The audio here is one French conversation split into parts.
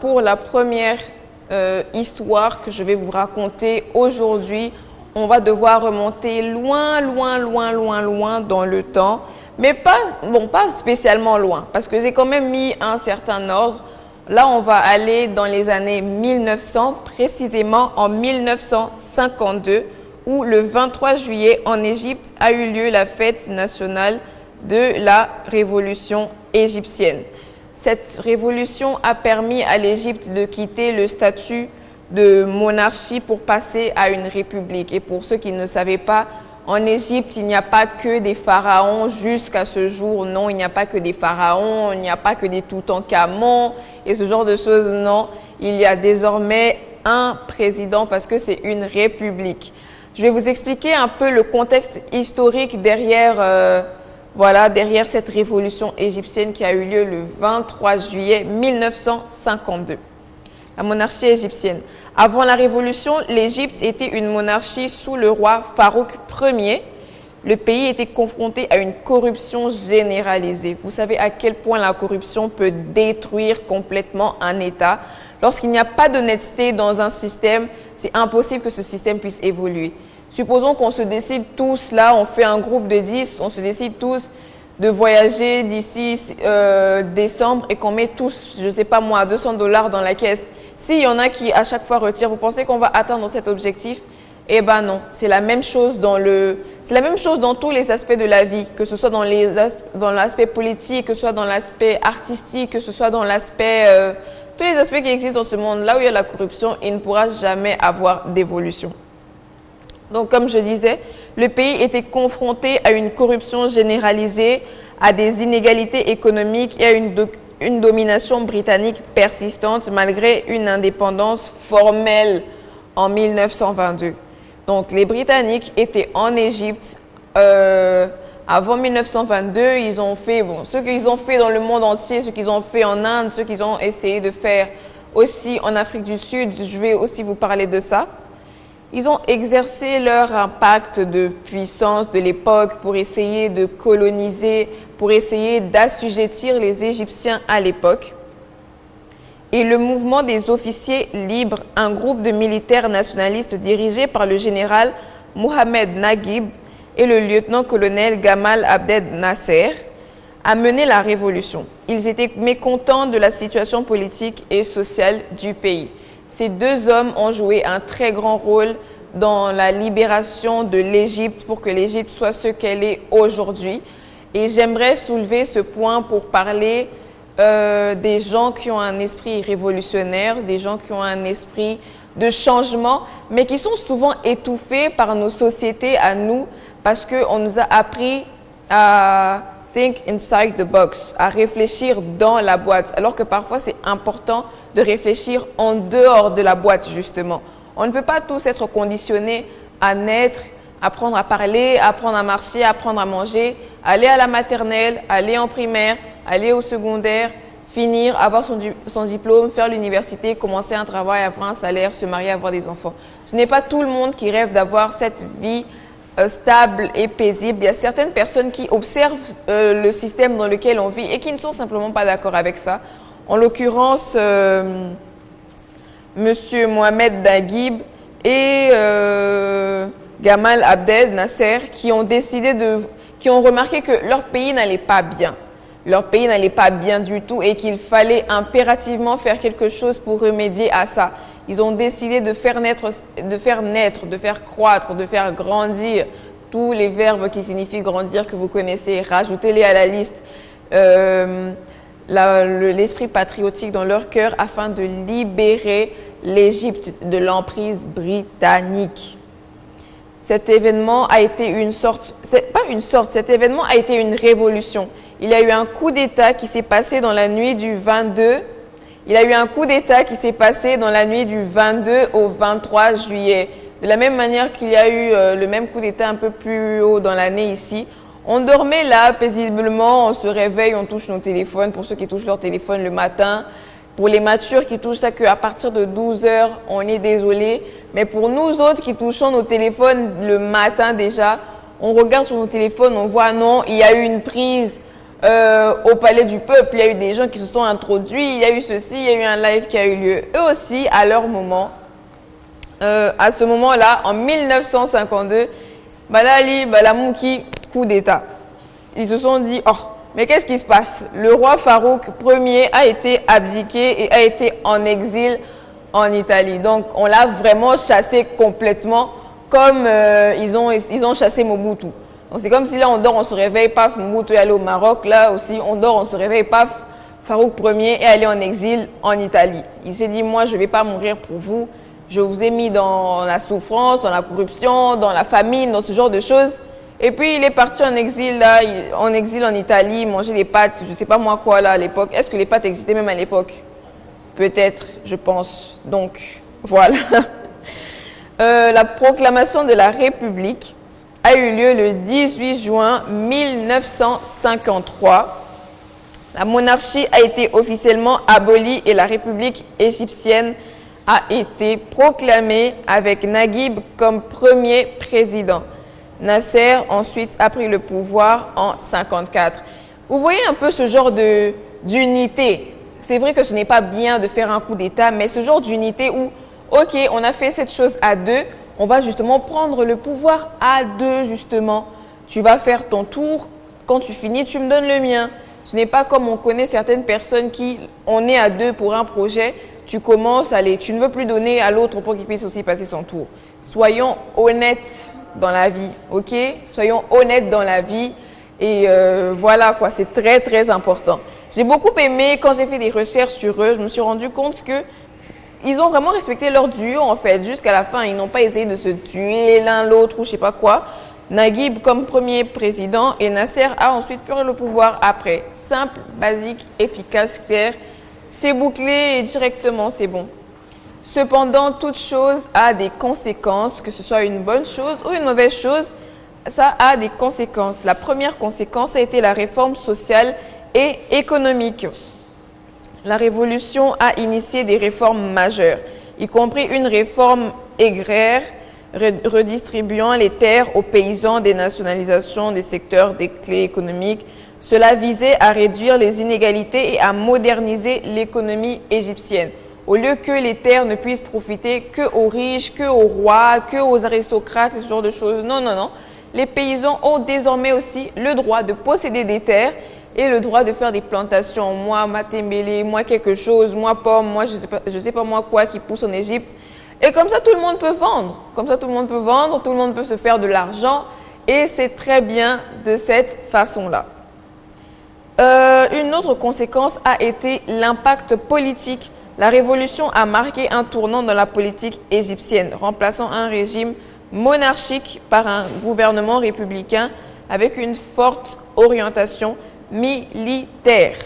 pour la première histoire que je vais vous raconter aujourd'hui, on va devoir remonter loin dans le temps, mais pas spécialement loin, parce que j'ai quand même mis un certain ordre. Là, on va aller dans les années 1900, précisément en 1952, où le 23 juillet en Égypte a eu lieu la fête nationale de la révolution égyptienne. Cette révolution a permis à l'Égypte de quitter le statut de monarchie pour passer à une république. Et pour ceux qui ne savaient pas, en Égypte, il n'y a pas que des pharaons jusqu'à ce jour. Non, il n'y a pas que des pharaons, il n'y a pas que des Toutankhamon et ce genre de choses. Non, il y a désormais un président parce que c'est une république. Je vais vous expliquer un peu le contexte historique derrière cette révolution égyptienne qui a eu lieu le 23 juillet 1952. La monarchie égyptienne. Avant la révolution, l'Égypte était une monarchie sous le roi Farouk Ier. Le pays était confronté à une corruption généralisée. Vous savez à quel point la corruption peut détruire complètement un État. Lorsqu'il n'y a pas d'honnêteté dans un système, c'est impossible que ce système puisse évoluer. Supposons qu'on se décide tous, là, on fait un groupe de 10, on se décide tous de voyager d'ici décembre et qu'on met tous, je ne sais pas moi, $200 dans la caisse. S'il y en a qui à chaque fois retirent, vous pensez qu'on va atteindre cet objectif? Eh ben non, c'est la même chose dans tous les aspects de la vie, que ce soit dans l'aspect politique, que ce soit dans l'aspect artistique, que ce soit dans tous les aspects qui existent dans ce monde. Là où il y a la corruption, il ne pourra jamais avoir d'évolution. Donc, comme je disais, le pays était confronté à une corruption généralisée, à des inégalités économiques et à une domination britannique persistante malgré une indépendance formelle en 1922. Donc, les Britanniques étaient en Égypte avant 1922. Ils ont fait, ce qu'ils ont fait dans le monde entier, ce qu'ils ont fait en Inde, ce qu'ils ont essayé de faire aussi en Afrique du Sud. Je vais aussi vous parler de ça. Ils ont exercé leur impact de puissance de l'époque pour essayer de coloniser, pour essayer d'assujettir les Égyptiens à l'époque. Et le mouvement des officiers libres, un groupe de militaires nationalistes dirigé par le général Mohamed Naguib et le lieutenant-colonel Gamal Abdel Nasser, a mené la révolution. Ils étaient mécontents de la situation politique et sociale du pays. Ces deux hommes ont joué un très grand rôle dans la libération de l'Égypte pour que l'Égypte soit ce qu'elle est aujourd'hui. Et j'aimerais soulever ce point pour parler des gens qui ont un esprit révolutionnaire, des gens qui ont un esprit de changement, mais qui sont souvent étouffés par nos sociétés à nous parce qu'on nous a appris à think inside the box, à réfléchir dans la boîte, alors que parfois c'est important de réfléchir en dehors de la boîte justement. On ne peut pas tous être conditionnés à naître, apprendre à parler, apprendre à marcher, apprendre à manger, aller à la maternelle, aller en primaire, aller au secondaire, finir, avoir son diplôme, faire l'université, commencer un travail, avoir un salaire, se marier, avoir des enfants. Ce n'est pas tout le monde qui rêve d'avoir cette vie stable et paisible. Il y a certaines personnes qui observent le système dans lequel on vit et qui ne sont simplement pas d'accord avec ça. En l'occurrence, Monsieur Mohamed Naguib et Gamal Abdel Nasser qui ont remarqué que leur pays n'allait pas bien. Leur pays n'allait pas bien du tout et qu'il fallait impérativement faire quelque chose pour remédier à ça. Ils ont décidé de faire naître, de faire croître, de faire grandir tous les verbes qui signifient grandir que vous connaissez. Rajoutez-les à la liste. L'esprit patriotique dans leur cœur afin de libérer l'Égypte de l'emprise britannique. Cet événement a été cet événement a été une révolution. Il y a eu un coup d'État qui s'est passé dans la nuit du 22. Il y a eu un coup d'État qui s'est passé dans la nuit du 22 au 23 juillet. De la même manière qu'il y a eu le même coup d'État un peu plus haut dans l'année ici. On dormait là paisiblement, on se réveille, on touche nos téléphones. Pour ceux qui touchent leur téléphone le matin, pour les matures qui touchent ça qu'à partir de 12 heures, on est désolé. Mais pour nous autres qui touchons nos téléphones le matin déjà, on regarde sur nos téléphones, on voit non, il y a eu une prise Au Palais du Peuple, il y a eu des gens qui se sont introduits, il y a eu ceci, il y a eu un live qui a eu lieu. Eux aussi, à leur moment, à ce moment-là, en 1952, Balali, Balamouki, coup d'État. Ils se sont dit, oh, mais qu'est-ce qui se passe? Le roi Farouk Ier a été abdiqué et a été en exil en Italie. Donc, on l'a vraiment chassé complètement, comme ils ont chassé Mobutu. Donc, c'est comme si là, on dort, on se réveille, paf, Mobutu est allé au Maroc. Là aussi, on dort, on se réveille, paf, Farouk Ier est allé en exil en Italie. Il s'est dit, moi, je ne vais pas mourir pour vous. Je vous ai mis dans la souffrance, dans la corruption, dans la famine, dans ce genre de choses. Et puis, il est parti en exil, là, en exil en Italie, manger des pâtes, je ne sais pas moi quoi, là, à l'époque. Est-ce que les pâtes existaient même à l'époque? Peut-être, je pense. Donc, voilà. La proclamation de la République a eu lieu le 18 juin 1953. La monarchie a été officiellement abolie et la République égyptienne a été proclamée avec Naguib comme premier président. Nasser ensuite a pris le pouvoir en 1954. Vous voyez un peu ce genre d'unité. C'est vrai que ce n'est pas bien de faire un coup d'État, mais ce genre d'unité où, ok, on a fait cette chose à deux, on va justement prendre le pouvoir à deux, justement. Tu vas faire ton tour, quand tu finis, tu me donnes le mien. Ce n'est pas comme on connaît certaines personnes qui, on est à deux pour un projet, tu commences, allez, tu ne veux plus donner à l'autre pour qu'il puisse aussi passer son tour. Soyons honnêtes dans la vie, ok? Soyons honnêtes dans la vie et voilà quoi, c'est très très important. J'ai beaucoup aimé, quand j'ai fait des recherches sur eux, je me suis rendu compte que ils ont vraiment respecté leur duo en fait, jusqu'à la fin. Ils n'ont pas essayé de se tuer l'un l'autre ou je sais pas quoi. Naguib comme premier président et Nasser a ensuite pris le pouvoir après. Simple, basique, efficace, clair. C'est bouclé et directement, c'est bon. Cependant, toute chose a des conséquences, que ce soit une bonne chose ou une mauvaise chose, ça a des conséquences. La première conséquence a été la réforme sociale et économique. La Révolution a initié des réformes majeures, y compris une réforme agraire redistribuant les terres aux paysans, des nationalisations des secteurs des clés économiques. Cela visait à réduire les inégalités et à moderniser l'économie égyptienne. Au lieu que les terres ne puissent profiter que aux riches, que aux rois, que aux aristocrates, ce genre de choses. Non, non, non. Les paysans ont désormais aussi le droit de posséder des terres et le droit de faire des plantations. Moi, matembele, moi quelque chose, moi pomme, moi je sais pas moi quoi qui pousse en Égypte. Et comme ça, tout le monde peut vendre. Comme ça, tout le monde peut vendre, tout le monde peut se faire de l'argent. Et c'est très bien de cette façon-là. Une autre conséquence a été l'impact politique. La révolution a marqué un tournant dans la politique égyptienne, remplaçant un régime monarchique par un gouvernement républicain avec une forte orientation militaire.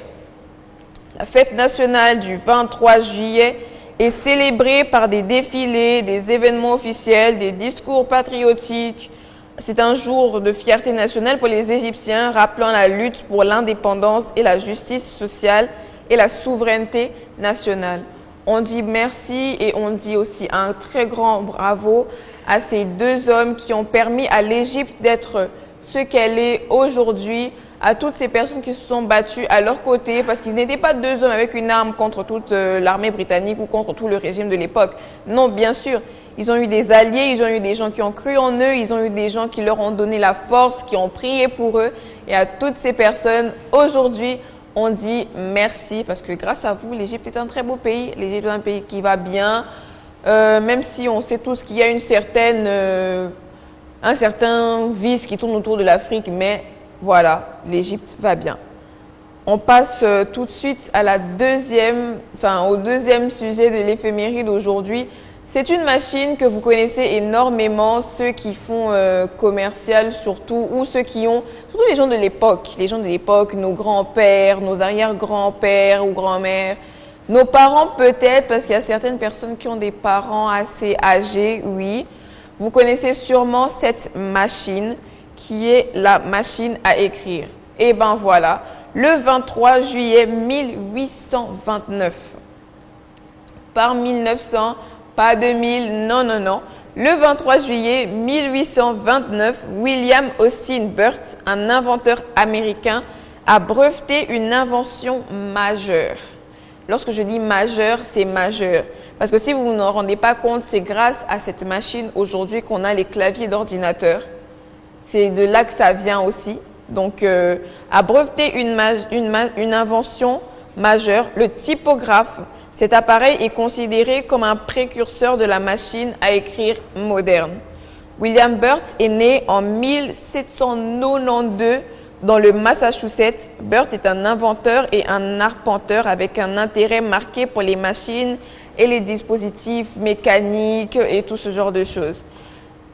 La fête nationale du 23 juillet est célébrée par des défilés, des événements officiels, des discours patriotiques. C'est un jour de fierté nationale pour les Égyptiens, rappelant la lutte pour l'indépendance et la justice sociale et la souveraineté nationale. On dit merci et on dit aussi un très grand bravo à ces deux hommes qui ont permis à l'Égypte d'être ce qu'elle est aujourd'hui, à toutes ces personnes qui se sont battues à leur côté, parce qu'ils n'étaient pas deux hommes avec une arme contre toute l'armée britannique ou contre tout le régime de l'époque. Non, bien sûr, ils ont eu des alliés, ils ont eu des gens qui ont cru en eux, ils ont eu des gens qui leur ont donné la force, qui ont prié pour eux. Et à toutes ces personnes, aujourd'hui, on dit merci, parce que grâce à vous, l'Égypte est un très beau pays. L'Égypte est un pays qui va bien, même si on sait tous qu'il y a un certain vice qui tourne autour de l'Afrique, mais voilà, l'Égypte va bien. On passe tout de suite à au deuxième sujet de l'éphéméride aujourd'hui. C'est une machine que vous connaissez énormément, ceux qui font commercial surtout, ou surtout les gens de l'époque, nos grands-pères, nos arrière-grands-pères ou grands-mères, nos parents peut-être, parce qu'il y a certaines personnes qui ont des parents assez âgés, oui. Vous connaissez sûrement cette machine qui est la machine à écrire. Et ben voilà, le 23 juillet 1829, par 1900, pas 2000, non, non, non. Le 23 juillet 1829, William Austin Burt, un inventeur américain, a breveté une invention majeure. Lorsque je dis majeure, c'est majeur. Parce que si vous ne vous en rendez pas compte, c'est grâce à cette machine aujourd'hui qu'on a les claviers d'ordinateur. C'est de là que ça vient aussi. Donc, a breveté une invention majeure, le typographe. Cet appareil est considéré comme un précurseur de la machine à écrire moderne. William Burt est né en 1792 dans le Massachusetts. Burt est un inventeur et un arpenteur avec un intérêt marqué pour les machines et les dispositifs mécaniques et tout ce genre de choses.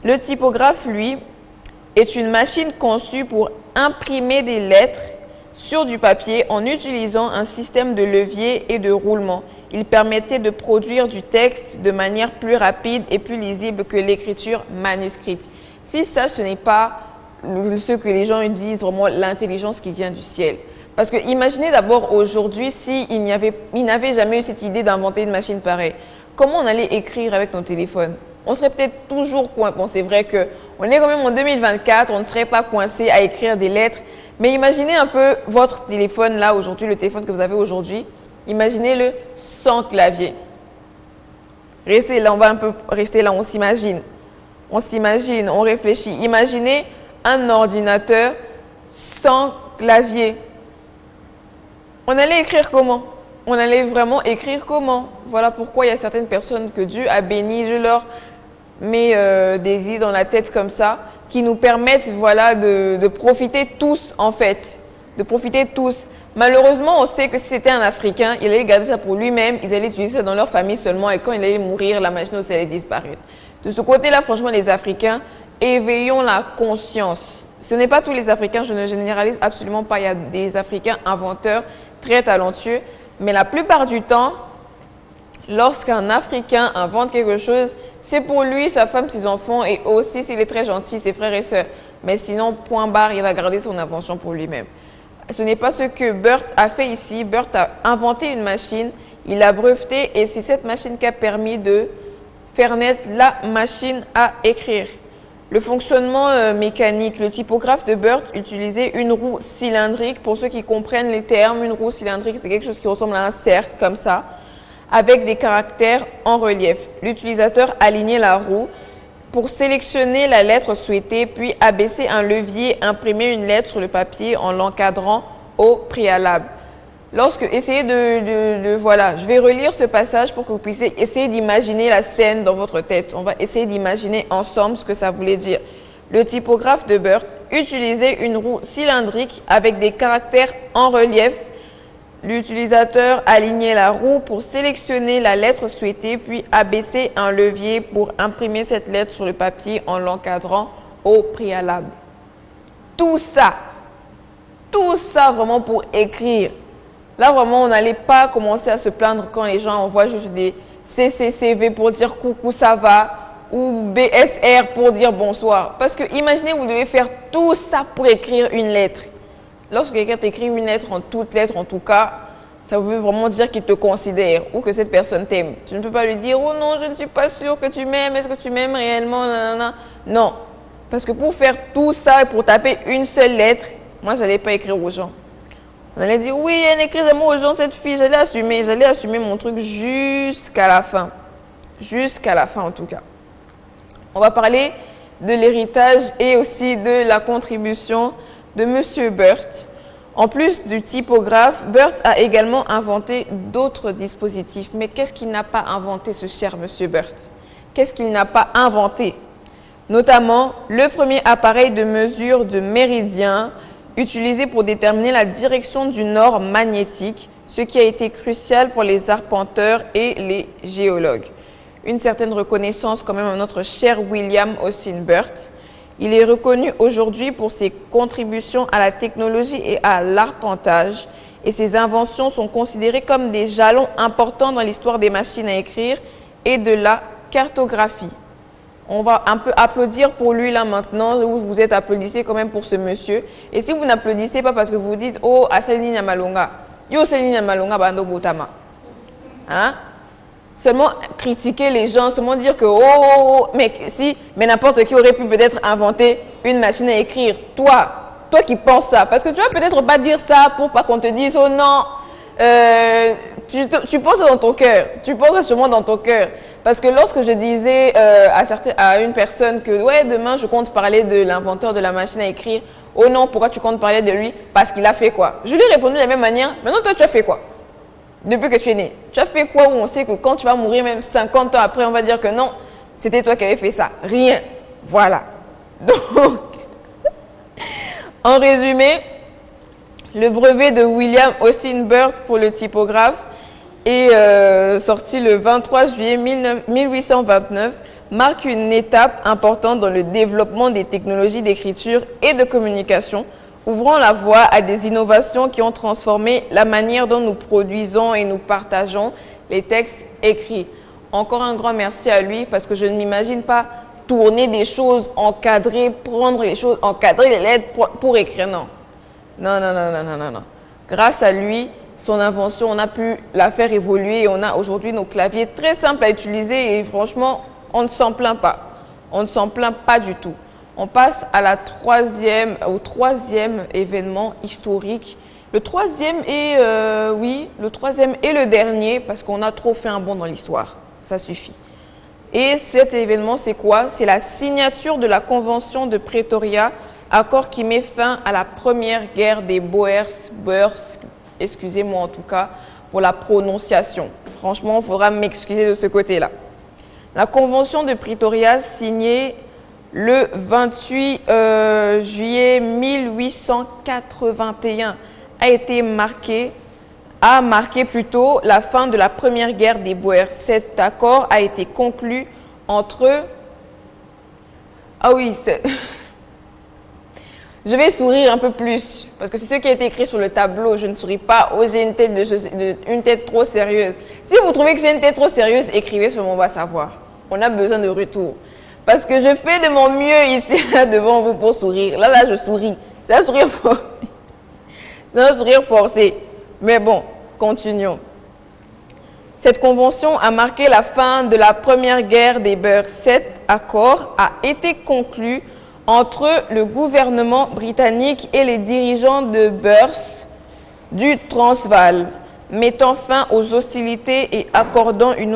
Le typographe, lui, est une machine conçue pour imprimer des lettres sur du papier en utilisant un système de levier et de roulement. Il permettait de produire du texte de manière plus rapide et plus lisible que l'écriture manuscrite. Si ça, ce n'est pas ce que les gens disent vraiment l'intelligence qui vient du ciel. Parce que imaginez d'abord aujourd'hui s'il n'avait jamais eu cette idée d'inventer une machine pareille. Comment on allait écrire avec nos téléphones? On serait peut-être toujours coincé. Bon, c'est vrai qu'on est quand même en 2024, on ne serait pas coincé à écrire des lettres. Mais imaginez un peu votre téléphone là aujourd'hui, le téléphone que vous avez aujourd'hui. Imaginez-le sans clavier. Restez là, on va un peu rester là, on s'imagine. On s'imagine, on réfléchit. Imaginez un ordinateur sans clavier. On allait écrire comment? On allait vraiment écrire comment? Voilà pourquoi il y a certaines personnes que Dieu a bénies. Je leur mets des idées dans la tête comme ça, qui nous permettent voilà, de profiter tous en fait. De profiter tous. Malheureusement, on sait que si c'était un Africain, il allait garder ça pour lui-même, ils allaient utiliser ça dans leur famille seulement et quand il allait mourir, la machine aussi allait disparaître. De ce côté-là, franchement, les Africains, éveillons la conscience. Ce n'est pas tous les Africains, je ne généralise absolument pas. Il y a des Africains inventeurs très talentueux, mais la plupart du temps, lorsqu'un Africain invente quelque chose, c'est pour lui, sa femme, ses enfants et aussi s'il est très gentil, ses frères et sœurs. Mais sinon, point barre, il va garder son invention pour lui-même. Ce n'est pas ce que Burt a fait ici. Burt a inventé une machine, il l'a brevetée et c'est cette machine qui a permis de faire naître la machine à écrire. Le fonctionnement mécanique, le typographe de Burt utilisait une roue cylindrique. Pour ceux qui comprennent les termes, une roue cylindrique, c'est quelque chose qui ressemble à un cercle comme ça, avec des caractères en relief. L'utilisateur alignait la roue pour sélectionner la lettre souhaitée, puis abaisser un levier, imprimer une lettre sur le papier en l'encadrant au préalable. Voilà, je vais relire ce passage pour que vous puissiez essayer d'imaginer la scène dans votre tête. On va essayer d'imaginer ensemble ce que ça voulait dire. Le typographe de Burt utilisait une roue cylindrique avec des caractères en relief. L'utilisateur alignait la roue pour sélectionner la lettre souhaitée, puis abaisser un levier pour imprimer cette lettre sur le papier en l'encadrant au préalable. Tout ça vraiment pour écrire. Là, vraiment, on n'allait pas commencer à se plaindre quand les gens envoient juste des CCCV pour dire coucou, ça va, ou BSR pour dire bonsoir. Parce que imaginez, vous devez faire tout ça pour écrire une lettre. Lorsque quelqu'un t'écrit une lettre, en toute lettre en tout cas, ça veut vraiment dire qu'il te considère ou que cette personne t'aime. Tu ne peux pas lui dire « Oh non, je ne suis pas sûre que tu m'aimes, est-ce que tu m'aimes réellement ?» Non, parce que pour faire tout ça et pour taper une seule lettre, moi, je n'allais pas écrire aux gens. On allait dire « Oui, elle écrit des mots aux gens, cette fille, j'allais assumer mon truc jusqu'à la fin. Jusqu'à la fin en tout cas. On va parler de l'héritage et aussi de la contribution de M. Burt. En plus du typographe, Burt a également inventé d'autres dispositifs. Mais qu'est-ce qu'il n'a pas inventé, ce cher M. Burt? Qu'est-ce qu'il n'a pas inventé? Notamment, le premier appareil de mesure de méridien utilisé pour déterminer la direction du nord magnétique, ce qui a été crucial pour les arpenteurs et les géologues. Une certaine reconnaissance quand même à notre cher William Austin Burt. Il est reconnu aujourd'hui pour ses contributions à la technologie et à l'arpentage et ses inventions sont considérées comme des jalons importants dans l'histoire des machines à écrire et de la cartographie. On va un peu applaudir pour lui là maintenant, où vous êtes applaudissez quand même pour ce monsieur. Et si vous n'applaudissez pas parce que vous dites « Oh, Aselini Nyamalonga, yo Aselini Nyamalonga bando botama ». Hein? Seulement critiquer les gens, seulement dire que mais n'importe qui aurait pu peut-être inventer une machine à écrire. Toi, toi qui penses ça. Parce que tu vas peut-être pas dire ça pour pas qu'on te dise, oh non, tu penses ça dans ton cœur. Tu penses ça sûrement dans ton cœur. Parce que lorsque je disais à une personne que, ouais, demain je compte parler de l'inventeur de la machine à écrire, oh non, pourquoi tu comptes parler de lui? Parce qu'il a fait quoi? Je lui ai répondu de la même manière, maintenant toi tu as fait quoi? Depuis que tu es né, tu as fait quoi où on sait que quand tu vas mourir, même 50 ans après, on va dire que non, c'était toi qui avais fait ça. Rien. Voilà. Donc, en résumé, le brevet de William Austin Burt pour le typographe est sorti le 23 juillet 1829, marque une étape importante dans le développement des technologies d'écriture et de communication, ouvrant la voie à des innovations qui ont transformé la manière dont nous produisons et nous partageons les textes écrits. Encore un grand merci à lui parce que je ne m'imagine pas tourner des choses, encadrer, prendre les choses, encadrer les lettres pour écrire. Non. Non, non, non, non, non, non, non. Grâce à lui, son invention, on a pu la faire évoluer et on a aujourd'hui nos claviers très simples à utiliser et franchement, on ne s'en plaint pas. On ne s'en plaint pas du tout. On passe à au troisième événement historique. Le troisième est, le troisième est le dernier parce qu'on a trop fait un bond dans l'histoire. Ça suffit. Et cet événement, c'est quoi? C'est la signature de la Convention de Pretoria, accord qui met fin à la première guerre des Boers, excusez-moi en tout cas, pour la prononciation. Franchement, il faudra m'excuser de ce côté-là. La Convention de Pretoria, signée le 28 juillet 1881, a marqué plutôt la fin de la première guerre des Boers. Cet accord a été conclu entre... Ah oui, je vais sourire un peu plus, parce que c'est ce qui a été écrit sur le tableau. Je ne souris pas. Oh, j'ai une tête trop sérieuse. Si vous trouvez que j'ai une tête trop sérieuse, écrivez sur mon bas savoir. On a besoin de retour. Parce que je fais de mon mieux ici, là, devant vous pour sourire. Là, je souris. C'est un sourire forcé. C'est un sourire forcé. Mais bon, continuons. Cette convention a marqué la fin de la première guerre des Boers. Cet accord a été conclu entre le gouvernement britannique et les dirigeants de Boers du Transvaal, mettant fin aux hostilités et accordant une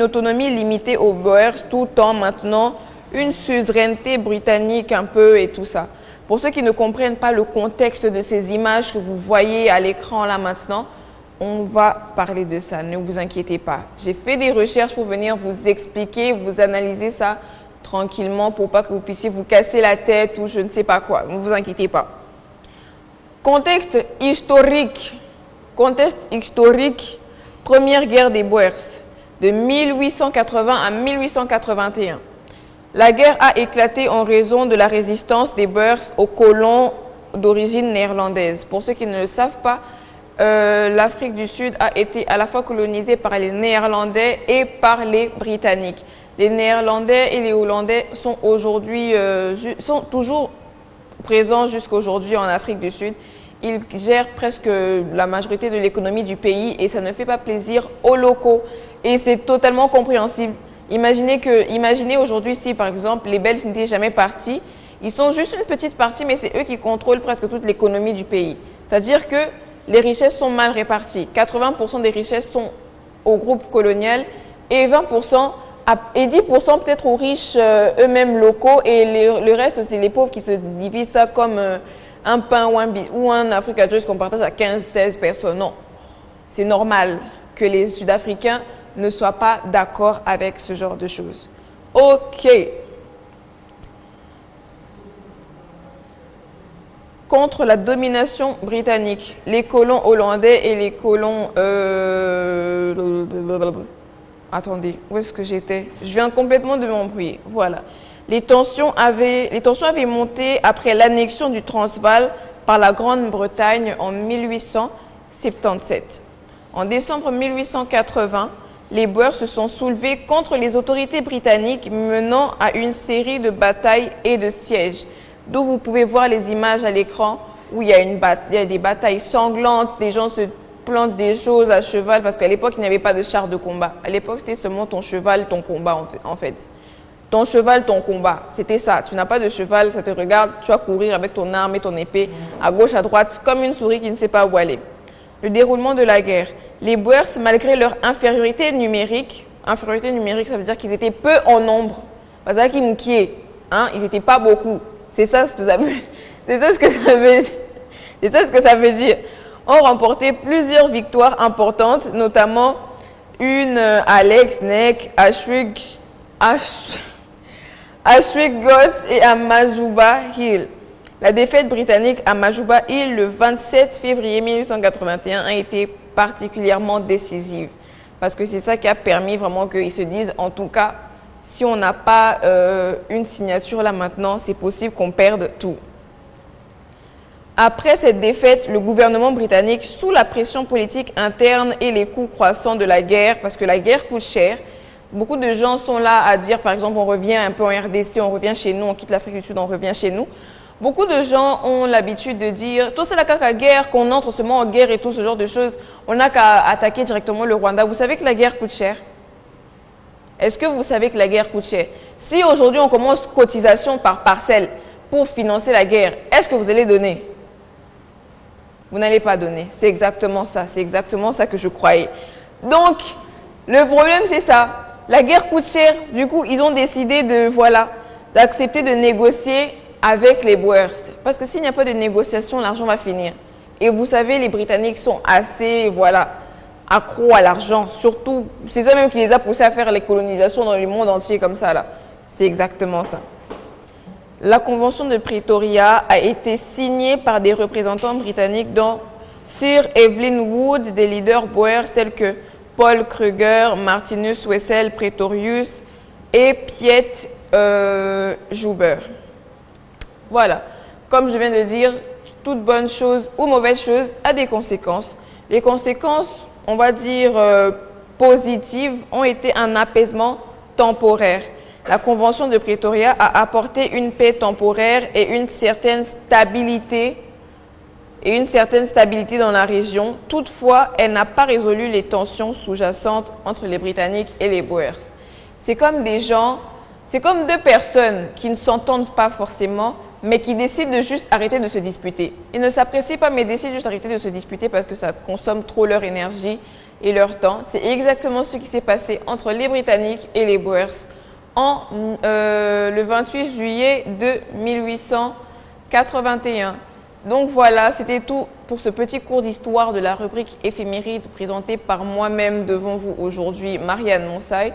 autonomie limitée aux Boers tout en maintenant une suzeraineté britannique un peu et tout ça. Pour ceux qui ne comprennent pas le contexte de ces images que vous voyez à l'écran là maintenant, on va parler de ça, ne vous inquiétez pas. J'ai fait des recherches pour venir vous expliquer, vous analyser ça tranquillement pour pas que vous puissiez vous casser la tête ou je ne sais pas quoi, ne vous inquiétez pas. Contexte historique, première guerre des Boers, de 1880 à 1881. La guerre a éclaté en raison de la résistance des Boers aux colons d'origine néerlandaise. Pour ceux qui ne le savent pas, l'Afrique du Sud a été à la fois colonisée par les Néerlandais et par les Britanniques. Les Néerlandais et les Hollandais sont toujours présents jusqu'aujourd'hui en Afrique du Sud. Ils gèrent presque la majorité de l'économie du pays et ça ne fait pas plaisir aux locaux. Et c'est totalement compréhensible. Imaginez aujourd'hui si, par exemple, les Belges n'étaient jamais partis. Ils sont juste une petite partie, mais c'est eux qui contrôlent presque toute l'économie du pays. C'est-à-dire que les richesses sont mal réparties. 80% des richesses sont au groupe colonial et 20% et 10% peut-être aux riches eux-mêmes locaux et le reste, c'est les pauvres qui se divisent ça comme un pain ou un Africa Juice qu'on partage à 15-16 personnes. Non, c'est normal que les Sud-Africains ne soient pas d'accord avec ce genre de choses. Ok. Contre la domination britannique, les colons hollandais et les colons... Attendez, où est-ce que j'étais? Je viens complètement de m'embrouiller. Voilà. Les tensions avaient monté après l'annexion du Transvaal par la Grande-Bretagne en 1877. En décembre 1880, les Boers se sont soulevés contre les autorités britanniques, menant à une série de batailles et de sièges, d'où vous pouvez voir les images à l'écran où il y a des batailles sanglantes, des gens se plantent des choses à cheval, parce qu'à l'époque, il n'y avait pas de char de combat. À l'époque, c'était seulement ton cheval, ton combat, en fait. Ton cheval, ton combat. C'était ça. Tu n'as pas de cheval, ça te regarde, tu vas courir avec ton arme et ton épée à gauche, à droite, comme une souris qui ne sait pas où aller. Le déroulement de la guerre. Les Boers, malgré leur infériorité numérique, ça veut dire qu'ils étaient peu en nombre. Parce que ils n'étaient pas beaucoup. C'est ça ce que ça veut, c'est ça ce que ça veut dire. Ont remporté plusieurs victoires importantes, notamment une à Neck, Ashwick-Goth et à Majuba Hill. La défaite britannique à Majuba Hill le 27 février 1881 a été particulièrement décisive. Parce que c'est ça qui a permis vraiment qu'ils se disent, en tout cas, si on n'a pas une signature là maintenant, c'est possible qu'on perde tout. Après cette défaite, le gouvernement britannique, sous la pression politique interne et les coûts croissants de la guerre, parce que la guerre coûte cher, beaucoup de gens sont là à dire, par exemple, on revient un peu en RDC, on revient chez nous, on quitte l'Afrique du Sud, on revient chez nous. Beaucoup de gens ont l'habitude de dire, tout c'est la guerre, qu'on entre seulement en guerre et tout ce genre de choses, on n'a qu'à attaquer directement le Rwanda. Vous savez que la guerre coûte cher? Est-ce que vous savez que la guerre coûte cher? Si aujourd'hui on commence cotisation par parcelle pour financer la guerre, est-ce que vous allez donner? Vous n'allez pas donner. C'est exactement ça que je croyais. Donc, le problème c'est ça. La guerre coûte cher, du coup ils ont décidé d'accepter de négocier avec les Boers. Parce que s'il n'y a pas de négociation, l'argent va finir. Et vous savez, les Britanniques sont assez, accros à l'argent. Surtout, c'est ça même qui les a poussés à faire les colonisations dans le monde entier comme ça, là. C'est exactement ça. La Convention de Pretoria a été signée par des représentants britanniques dont Sir Evelyn Wood, des leaders Boers tels que Paul Kruger, Martinus Wessel Pretorius et Piet Joubert. Voilà, comme je viens de dire, toute bonne chose ou mauvaise chose a des conséquences. Les conséquences, on va dire positives, ont été un apaisement temporaire. La Convention de Pretoria a apporté une paix temporaire et une certaine stabilité dans la région. Toutefois, elle n'a pas résolu les tensions sous-jacentes entre les Britanniques et les Boers. C'est comme deux personnes qui ne s'entendent pas forcément, mais qui décident de juste arrêter de se disputer. Ils ne s'apprécient pas, mais décident juste d'arrêter de se disputer parce que ça consomme trop leur énergie et leur temps. C'est exactement ce qui s'est passé entre les Britanniques et les Boers le 28 juillet de 1881. Donc voilà, c'était tout pour ce petit cours d'histoire de la rubrique éphéméride présentée par moi-même devant vous aujourd'hui, Marianne Monsay.